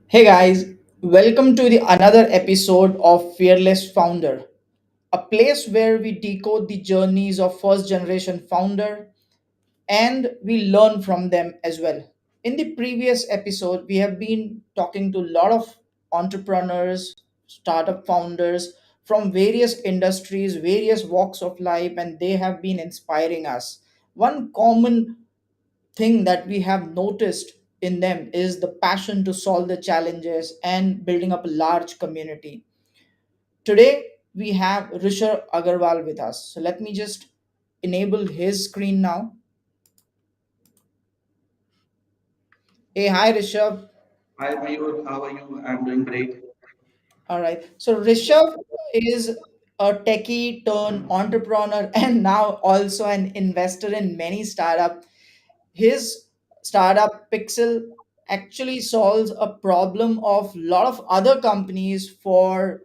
Hey guys, welcome to the another episode of Fearless Founder, a place where we decode the journeys of first generation founder and we learn from them as well. In the previous episode, we have been talking to a lot of entrepreneurs, startup founders from various industries, various walks of life, and they have been inspiring us. One common thing that we have noticed in them is the passion to solve the challenges and building up a large community. Today, we have Rishav Agarwal with us. So let me just enable his screen now. Hey, hi Rishav. Hi, Mayur. How are you? I'm doing great. All right. So Rishav is a techie turned entrepreneur and now also an investor in many startups. His startup Picxele actually solves a problem of a lot of other companies for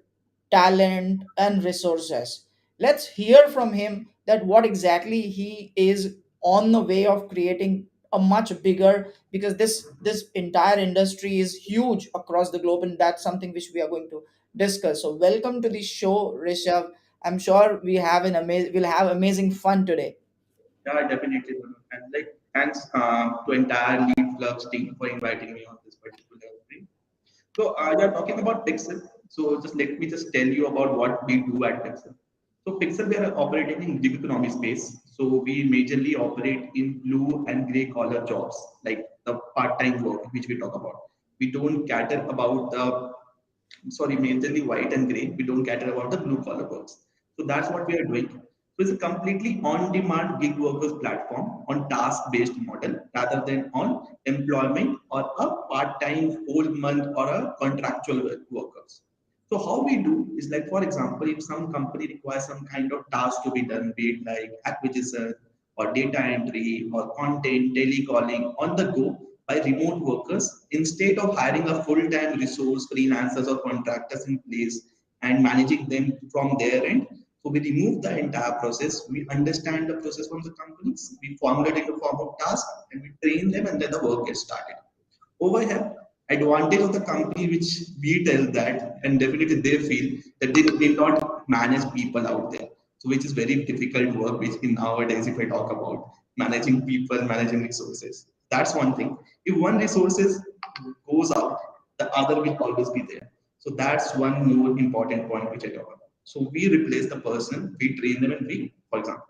talent and resources. Let's hear from him that what exactly he is on the way of creating a much bigger, because this entire industry is huge across the globe, and that's something which we are going to discuss. So welcome to the show, Rishabh. I'm sure we'll have amazing fun today. Yeah, definitely. And thanks to entire Lead Flux team for inviting me on this particular thing. So, you're talking about Pixel. So, just let me just tell you about what we do at Pixel. So, Pixel, we are operating in gig economy space. So, we majorly operate in blue and gray collar jobs, like the part-time work which we talk about. We don't cater about the majorly white and gray. We don't cater about the blue collar works. So that's what we are doing. So it's a completely on-demand gig workers platform on task-based model rather than on employment or a part-time whole month or a contractual workers. So how we do is like, for example, if some company requires some kind of task to be done, be it like acquisition or data entry or content, telecalling on the go by remote workers, instead of hiring a full-time resource, freelancers or contractors in place and managing them from their end. So we remove the entire process. We understand the process from the companies. We formulate it in the form of task and we train them and then the work gets started. Over here, advantage of the company which we tell that, and definitely they feel that they need not manage people out there. So which is very difficult work, which in nowadays, if I talk about managing people, managing resources. That's one thing. If one resources goes out, the other will always be there. So that's one more important point which I talk about. So we replace the person, we train them, and we, for example.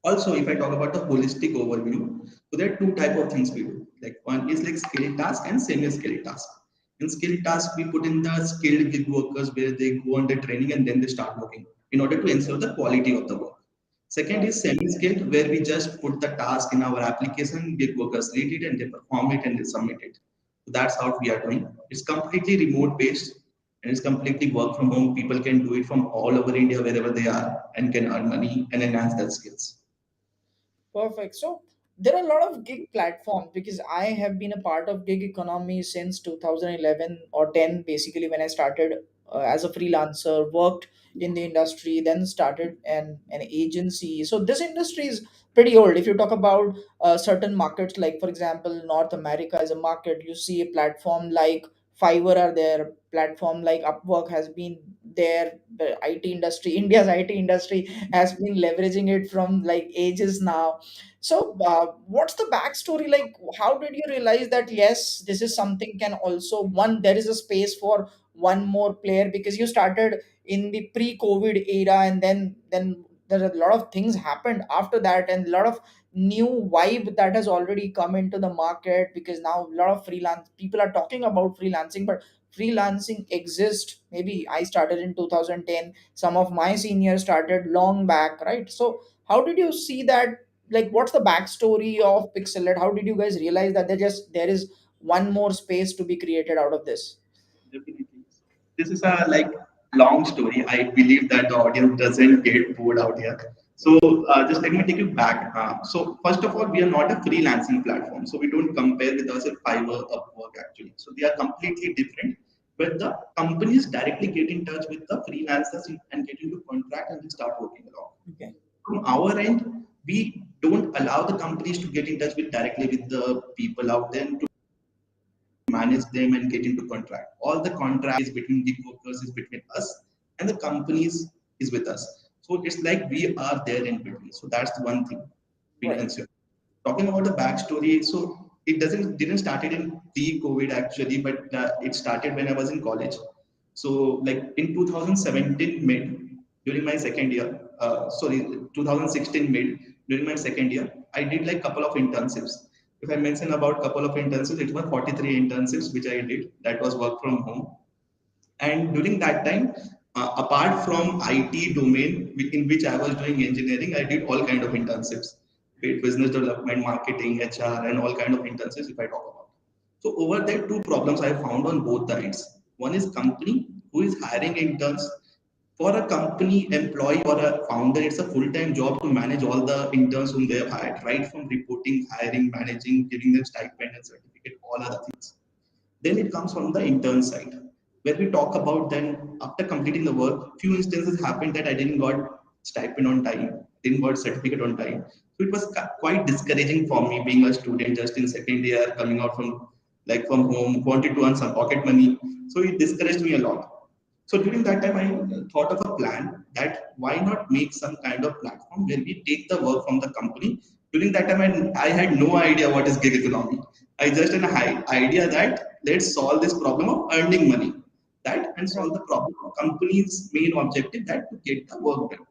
Also, if I talk about the holistic overview, so there are two type of things we do. Like one is like skilled task and semi-skilled task. In skilled task, we put in the skilled gig workers where they go on the training and then they start working in order to ensure the quality of the work. Second Right. is semi-skilled, where we just put the task in our application, gig workers read it and they perform it and they submit it. So that's how we are doing. It's completely remote based and it's completely work from home. People can do it from all over India, wherever they are, and can earn money and enhance their skills. Perfect. So there are a lot of gig platforms because I have been a part of gig economy since 2011 or 10, basically, when I started as a freelancer, worked in the industry, then started an agency. So this industry is pretty old. If you talk about certain markets, like for example, North America is a market, you see a platform like Fiverr are there, platform like Upwork has been there. The IT industry, India's IT industry has been leveraging it from like ages now. So what's the backstory, like how did you realize that yes, this is something can also one, there is a space for one more player, because you started in the pre-COVID era, and then there are a lot of things happened after that, and a lot of new vibe that has already come into the market, because now a lot of freelance people are talking about freelancing, but freelancing exists. Maybe I started in 2010, some of my seniors started long back, right? So how did you see that, like what's the backstory of Pixelate? How did you guys realize that there is one more space to be created out of this? Definitely. This is a like long story. I believe that the audience doesn't get bored out here. So just let me take you back. So first of all, we are not a freelancing platform. So we don't compare with us a Fiverr Upwork actually. So they are completely different. But the companies directly get in touch with the freelancers and get into contract and they start working along. Okay. From our end, we don't allow the companies to get in touch with directly with the people out there to manage them and get into contract. All the contract is between gig workers, is between us, and the companies is with us. So it's like we are there in between. So that's the one thing we Right. consider. Talking about the backstory, so it didn't started in pre-COVID actually, but it started when I was in college. So like in 2017 mid, during my second year, sorry, 2016 mid, during my second year, I did like couple of internships. If I mention about couple of internships, it was 43 internships which I did. That was work from home. And during that time, apart from IT domain in which I was doing engineering, I did all kind of internships, be it business development, marketing, HR, and all kind of internships if I talk about. So over there, two problems I found on both the ends. One is company who is hiring interns. For a company employee or a founder, it's a full-time job to manage all the interns whom they have hired, right from reporting, hiring, managing, giving them stipend and certificate, all other things. Then it comes from the intern side, where we talk about then after completing the work, few instances happened that I didn't got stipend on time, didn't got certificate on time. So it was quite discouraging for me being a student just in second year, coming out from home, wanted to earn some pocket money. So it discouraged me a lot. So during that time, I thought of a plan that why not make some kind of platform where we take the work from the company. During that time, I had no idea what is gig economy. I just had an idea that let's solve this problem of earning money, that and solve Right. the problem of company's main objective that to get the work done.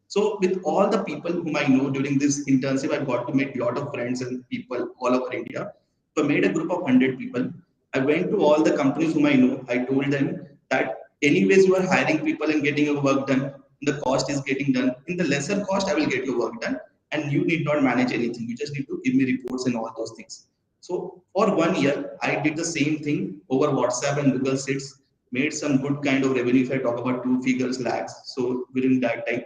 So with all the people whom I know during this internship, I got to meet a lot of friends and people all over India. So I made a group of 100 people. I went to all the companies whom I know. I told them that anyways you are hiring people and getting your work done. The cost is getting done. In the lesser cost, I will get your work done. And you need not manage anything. You just need to give me reports and all those things. So for 1 year, I did the same thing over WhatsApp and Google Sheets, made some good kind of revenue if I talk about two figures lakhs. So within that time.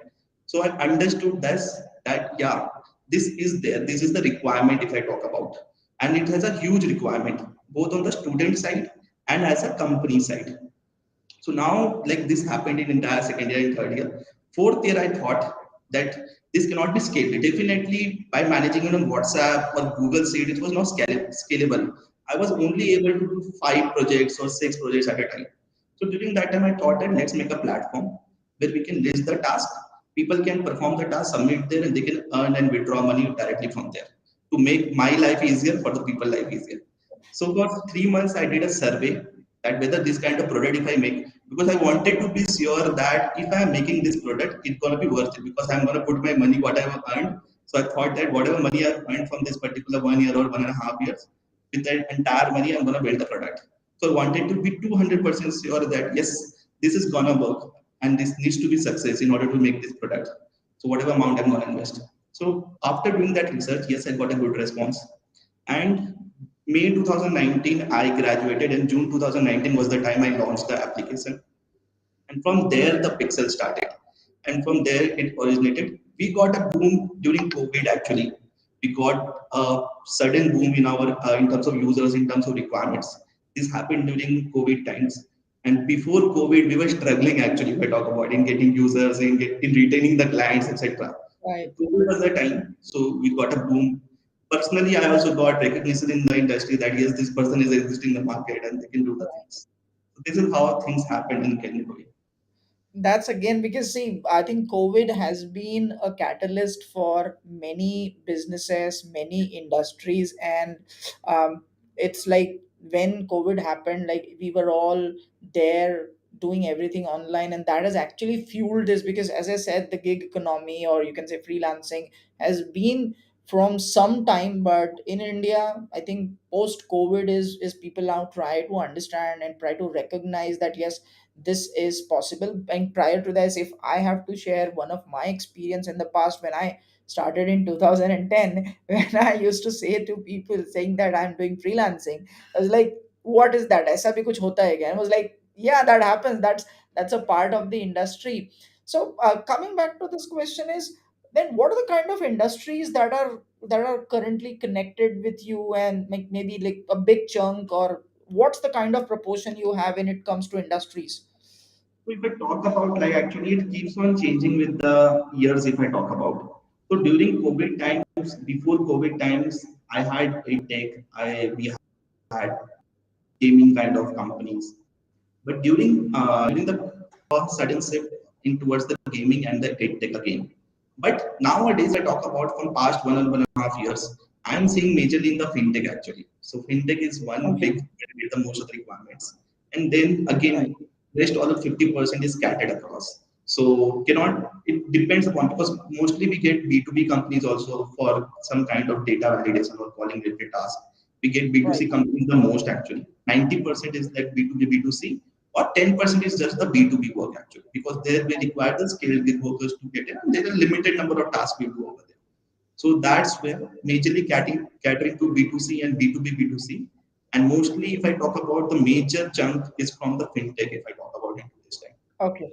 So I understood this that yeah, this is there. This is the requirement if I talk about, and it has a huge requirement both on the student side and as a company side. So now, like this happened in entire second year and third year. Fourth year, I thought that this cannot be scaled. Definitely, by managing it on WhatsApp or Google Sheet, it was not scalable. I was only able to do 5 projects or 6 projects at a time. So during that time, I thought that let's make a platform where we can list the task. People can perform the task, submit there, and they can earn and withdraw money directly from there to make my life easier for the people life easier. So for 3 months, I did a survey that whether this kind of product if I make, because I wanted to be sure that if I am making this product, it's gonna be worth it because I'm gonna put my money what I've earned. So I thought that whatever money I've earned from this particular 1 year or 1.5 years, with that entire money, I'm gonna build the product. So I wanted to be 200% sure that yes, this is gonna work and this needs to be success in order to make this product. So whatever amount I'm gonna invest. So after doing that research, yes, I got a good response. And May 2019, I graduated, and June 2019 was the time I launched the application. And from there, the Picxele started. And from there, it originated. We got a boom during COVID, actually. We got a sudden boom in our in terms of users, in terms of requirements. This happened during COVID times. And before COVID, we were struggling actually, if I talk about in getting users, in retaining the clients, etc. Right. COVID was the time, so we got a boom. Personally, I also got recognition in the industry that yes, this person is existing in the market and they can do the things. So this is how things happened in Kenya. That's again because see, I think COVID has been a catalyst for many businesses, many industries, and it's like when COVID happened, like we were all there doing everything online, and that has actually fueled this because, as I said, the gig economy, or you can say freelancing, has been from some time, but in India, I think post COVID is people now try to understand and try to recognize that yes, this is possible. And prior to this, if I have to share one of my experience in the past, when I started in 2010, when I used to say to people saying that I'm doing freelancing, I was like, what is that, aisa bhi kuch hota hai kya? I was like, yeah, that happens, that's a part of the industry. So coming back to this question is, then what are the kind of industries that are currently connected with you, and like maybe like a big chunk, or what's the kind of proportion you have when it comes to industries? So if I talk about like actually it keeps on changing with the years if I talk about. So during COVID times, before COVID times, I had a tech, I we had gaming kind of companies. But during the sudden shift in towards the gaming and the tech again. But nowadays, I talk about from past 1.5 years, I'm seeing majorly in the fintech actually. So fintech is one big Okay. with the most of the requirements, and then Right. again, rest all the 50% is scattered across. So cannot it depends upon because mostly we get B2B companies also for some kind of data validation or calling related task. We get Right. B2C companies the most actually. 90% is like B2B, B2C, or 10% is just the B2B work actually, because there we require the skilled workers to get it, and there are limited number of tasks we do over there. So that's where majorly catering to B2C and B2B, B2C. And mostly, if I talk about the major chunk is from the fintech, if I talk about it this time. Okay.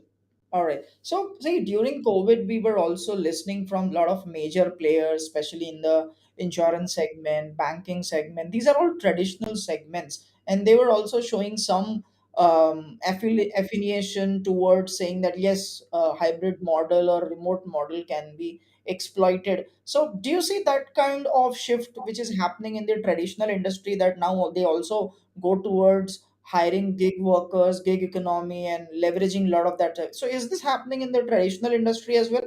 All right. So, see, during COVID, we were also listening from a lot of major players, especially in the insurance segment, banking segment. These are all traditional segments, and they were also showing some affiliation towards saying that yes, a hybrid model or remote model can be exploited. So, do you see that kind of shift which is happening in the traditional industry, that now they also go towards hiring gig workers, gig economy, and leveraging a lot of that? So, is this happening in the traditional industry as well?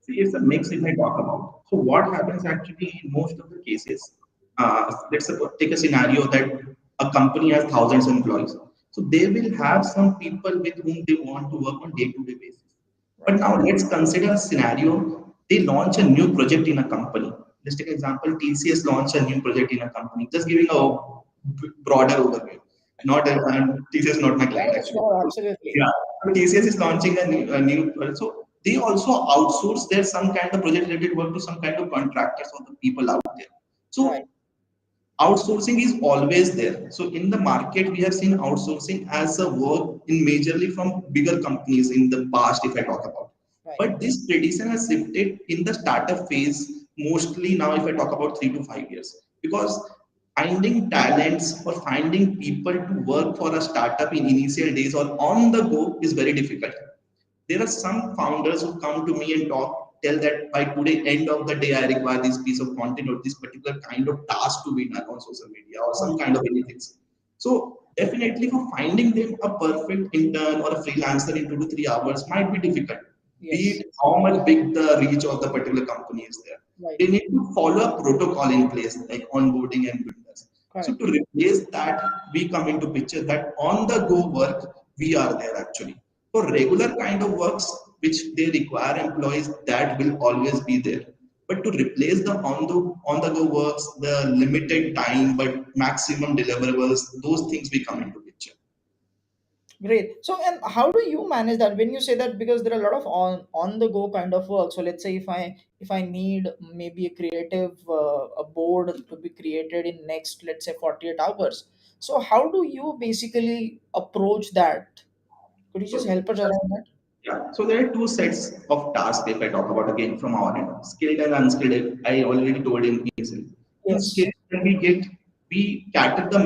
See, it's a mix if I talk about. So what happens actually in most of the cases, let's suppose take a scenario that a company has thousands of employees. So they will have some people with whom they want to work on day-to-day basis. But Right, now let's consider a scenario. They launch a new project in a company. Let's take an example. TCS launched a new project in a company. Just giving a broader overview. Not TCS is not my client right, actually. sure, absolutely. Yeah, so TCS is launching a new project. So they also outsource their some kind of project related work to some kind of contractors or the people out there. Right, So outsourcing is always there. So in the market, we have seen outsourcing as a work in majorly from bigger companies in the past, if I talk about. right, But this tradition has shifted in the startup phase, mostly now, if I talk about 3 to 5 years, because finding talents or finding people to work for a startup in initial days or on the go is very difficult. There are some founders who come to me and tell that by today end of the day I require this piece of content or this particular kind of task to be done on social media or some kind of anything. So definitely for finding them a perfect intern or a freelancer in 2 to 3 hours might be difficult, be yes, it how much big the reach of the particular company is there. right, They need to follow a protocol in place like onboarding and business. So correct, to replace that, we come into picture that on the go work, we are there actually. For regular kind of works which they require employees, that will always be there. But to replace the on the go works, the limited time but maximum deliverables, those things we come into picture. great. So, and how do you manage that when you say that? Because there are a lot of on the go kind of work. So, let's say if I need maybe a creative a board to be created in next, let's say, 48 hours. So, how do you basically approach that? Could you just So help us around that? yeah, so there are two sets of tasks if I talk about again from our end, skilled and unskilled. I already told in PSL. In Yes. skilled, when we cater the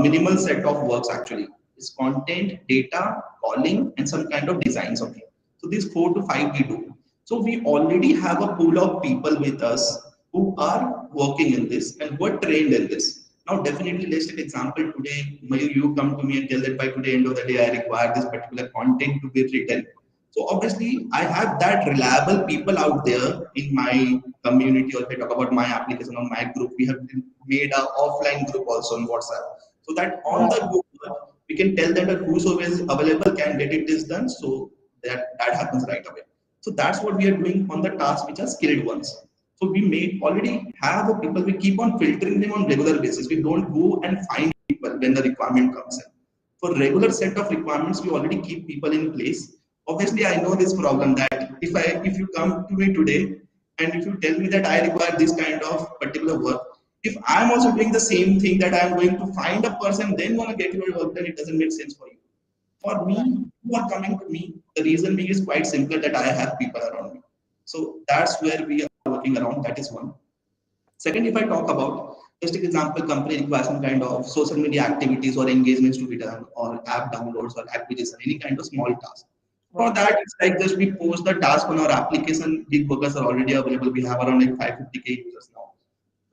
minimal set of works actually. It's content, data, calling, and some kind of designs. Okay, so these 4 to 5 we do. So we already have a pool of people with us who are working in this and who are trained in this. Now, definitely, let's take example today. Maybe you come to me and tell that by today end of the day, I require this particular content to be written. So obviously, I have that reliable people out there in my community. Or if I talk about my application or my group, we have made a offline group also on WhatsApp. So that on the Right. group, we can tell them that whosoever is available can get it is done. So that happens right away. So that's what we are doing on the tasks which are skilled ones. So we may already have the people. We keep on filtering them on regular basis. We don't go and find people when the requirement comes in. For regular set of requirements, we already keep people in place. Obviously, I know this problem that if you come to me today and if you tell me that I require this kind of particular work, if I'm also doing the same thing that I'm going to find a person, then gonna get your work done, it doesn't make sense for you. For Right. me, who are coming to me, the reason being is quite simple that I have people around me. So that's where we are working around. That is one. Second, if I talk about, just an example, company requires some kind of social media activities or engagements to be done, or app downloads or acquisition, any kind of small task. For Right. that, it's like just we post the task on our application. Gig workers are already available. We have around like 550K users now,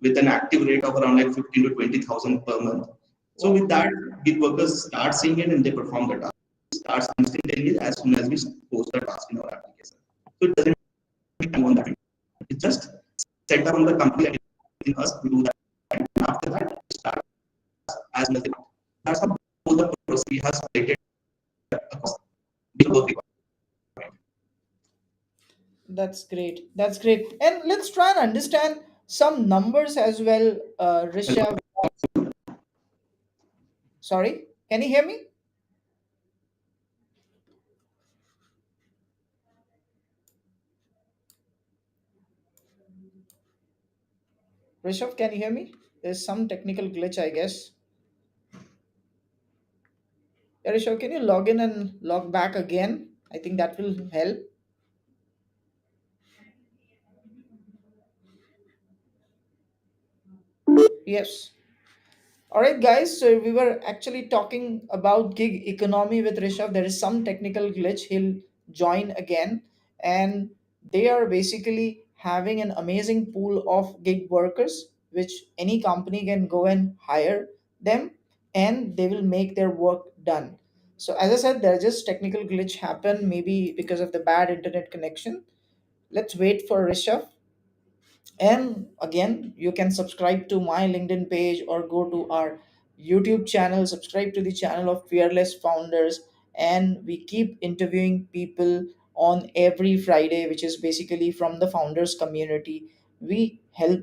with an active rate of around like 15 to 20,000 per month. So with that, gig workers start seeing it and they perform the task. Starts instantly as soon as we post the task in our application. So it doesn't take time on that. It's just set up on the company and in us to do that. And after that, it starts as soon as they want. That's how all the process we have stated across the work requirement. That's great. That's great. And let's try and understand some numbers as well, Rishabh. Sorry, can you hear me? Rishabh, can you hear me? There's some technical glitch, I guess. Yeah, Rishabh, can you log in and log back again? I think that will help. Yes. All right, guys. So we were actually talking about gig economy with Rishabh. There is some technical glitch. He'll join again, and they are basically having an amazing pool of gig workers, which any company can go and hire them, and they will make their work done. So as I said, there's just technical glitch happen, maybe because of the bad internet connection. Let's wait for Rishabh. And again, you can subscribe to my LinkedIn page or go to our YouTube channel, subscribe to the channel of Fearless Founders. And we keep interviewing people on every Friday, which is basically from the founders community. We help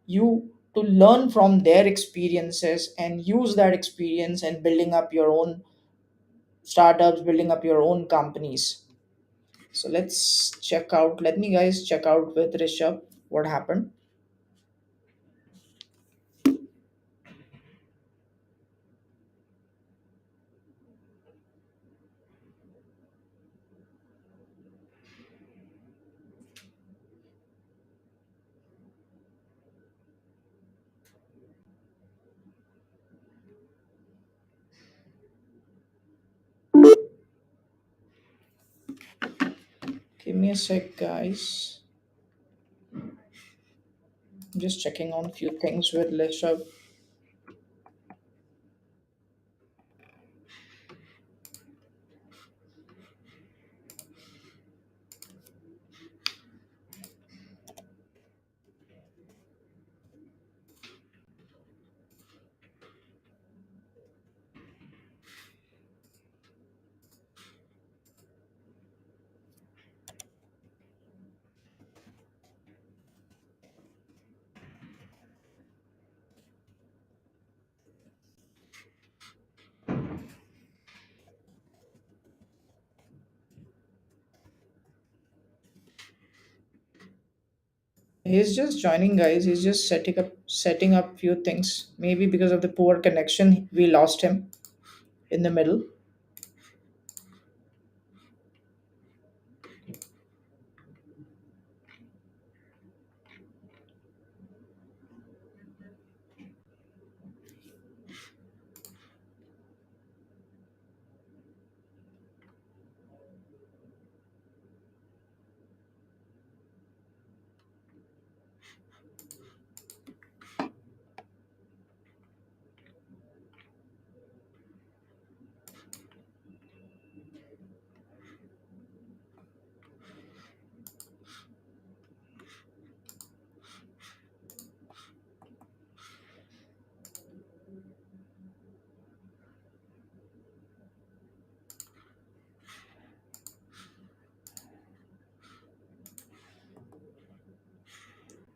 you to learn from their experiences and use that experience and building up your own startups, building up your own companies. So let's check out. Let me guys check out with Rishabh what happened. Give me a sec, guys. I'm just checking on a few things with Rishabh. He's just joining, guys. He's just setting up few things. Maybe because of the poor connection, we lost him in the middle.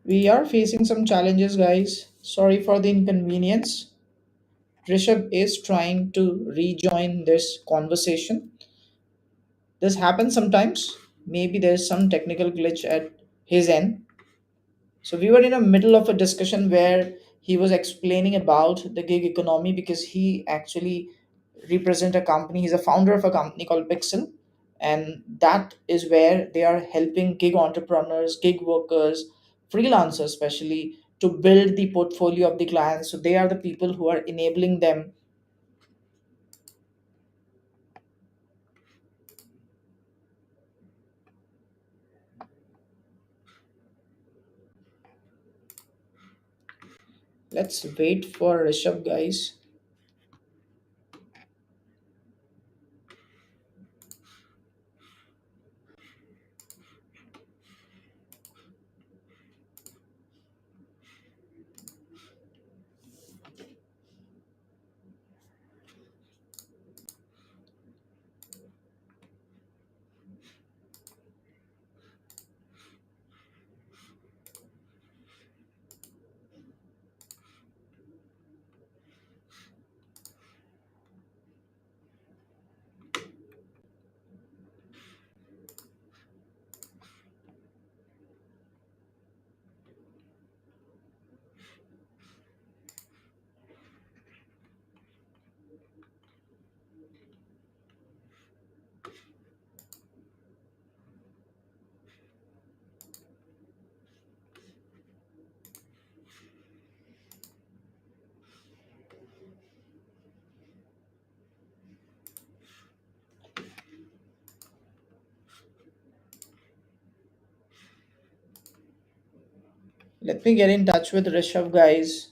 We are facing some challenges, guys. Sorry for the inconvenience. Rishabh is trying to rejoin this conversation. This happens sometimes. Maybe there's some technical glitch at his end. So we were in the middle of a discussion where he was explaining about the gig economy because he actually represent a company. He's a founder of a company called Pixel, and that is where they are helping gig entrepreneurs, gig workers, freelancers especially to build the portfolio of the clients. So they are the people who are enabling them. Let's wait for Rishabh, guys. Let me get in touch with Rishav, guys.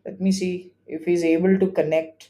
Let me see if he's able to connect.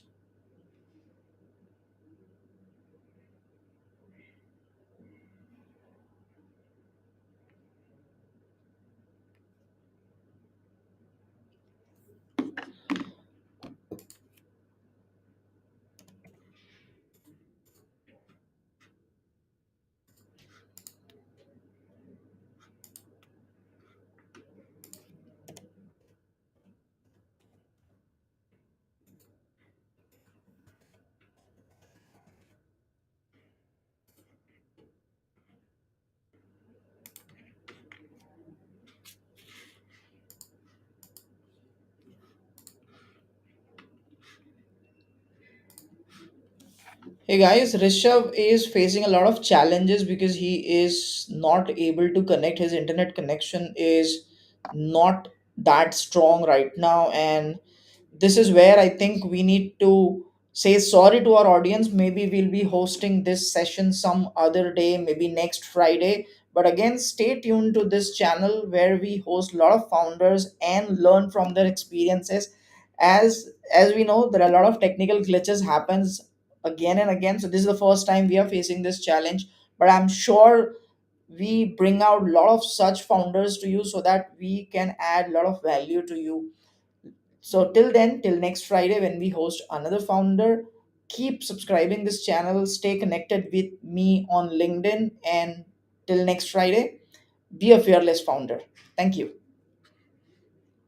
Hey guys, Rishav is facing a lot of challenges because he is not able to connect. His internet connection is not that strong right now, and this is where I think we need to say sorry to our audience. Maybe we'll be hosting this session some other day, maybe next Friday. But again, stay tuned to this channel where we host a lot of founders and learn from their experiences. As we know, there are a lot of technical glitches happens again and again. So this is the first time we are facing this challenge, but I'm sure we bring out a lot of such founders to you so that we can add a lot of value to you. So till then, till next Friday when we host another founder, keep subscribing this channel, stay connected with me on LinkedIn, and till next Friday, be a fearless founder. Thank you.